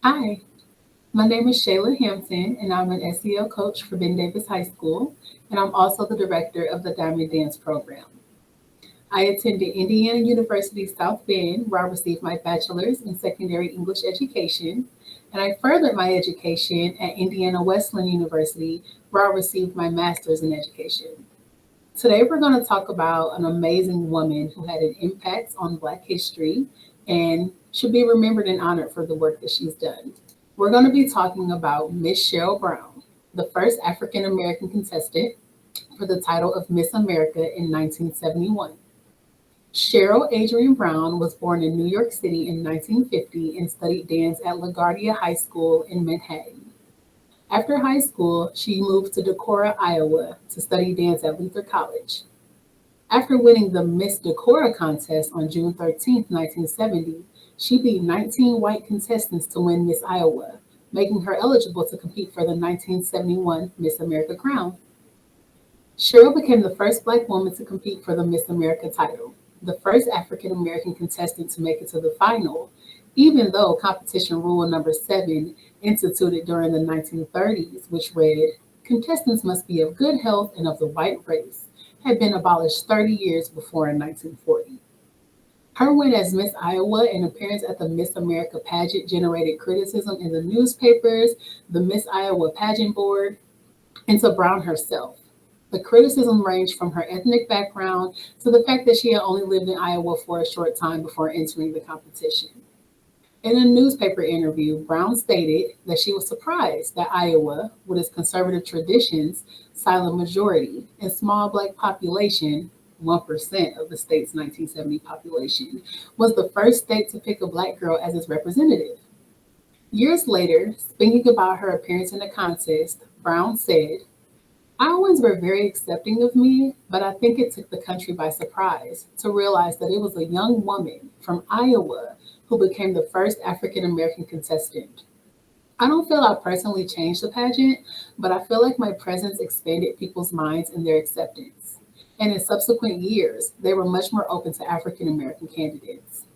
Hi, my name is Shayla Hampton, and I'm an SEL coach for Ben Davis High School, and I'm also the director of the Diamond Dance program. I attended Indiana University South Bend, where I received my bachelor's in secondary English education, and I furthered my education at Indiana Wesleyan University, where I received my master's in education. Today, we're going to talk about an amazing woman who had an impact on Black history and should be remembered and honored for the work that she's done. We're going to be talking about Miss Cheryl Browne, the first African American contestant for the title of Miss America in 1971. Cheryl Adrienne Browne was born in New York City in 1950 and studied dance at LaGuardia High School in Manhattan. After high school, she moved to Decorah, Iowa to study dance at Luther College. After winning the Miss Decorah contest on June 13, 1970, she beat 19 white contestants to win Miss Iowa, making her eligible to compete for the 1971 Miss America crown. Cheryl became the first Black woman to compete for the Miss America title, the first African American contestant to make it to the final, even though competition rule number 7, instituted during the 1930s, which read, contestants must be of good health and of the white race, had been abolished 30 years before in 1940. Her win as Miss Iowa and appearance at the Miss America pageant generated criticism in the newspapers, the Miss Iowa pageant board, and to Brown herself. The criticism ranged from her ethnic background to the fact that she had only lived in Iowa for a short time before entering the competition. In a newspaper interview, Brown stated that she was surprised that Iowa, with its conservative traditions, silent majority, and small Black population, 1% of the state's 1970 population, was the first state to pick a Black girl as its representative. Years later, speaking about her appearance in the contest, Brown said, Iowans were very accepting of me, but I think it took the country by surprise to realize that it was a young woman from Iowa who became the first African American contestant. I don't feel I personally changed the pageant, but I feel like my presence expanded people's minds and their acceptance. And in subsequent years, they were much more open to African American candidates.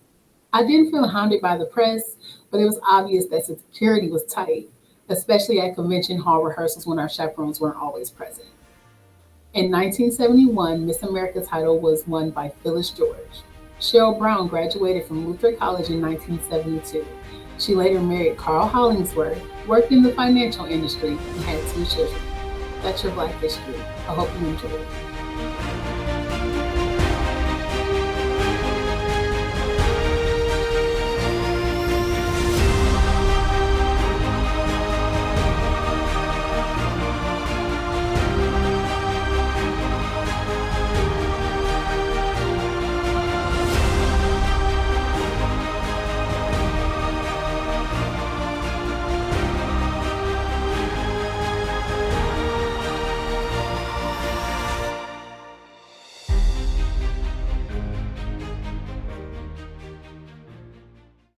I didn't feel hounded by the press, but it was obvious that security was tight, especially at convention hall rehearsals when our chaperones weren't always present. In 1971, Miss America title was won by Phyllis George. Cheryl Browne graduated from Luther College in 1972. She later married Carl Hollingsworth, worked in the financial industry, and had 2 children. That's your Black history. I hope you enjoy it.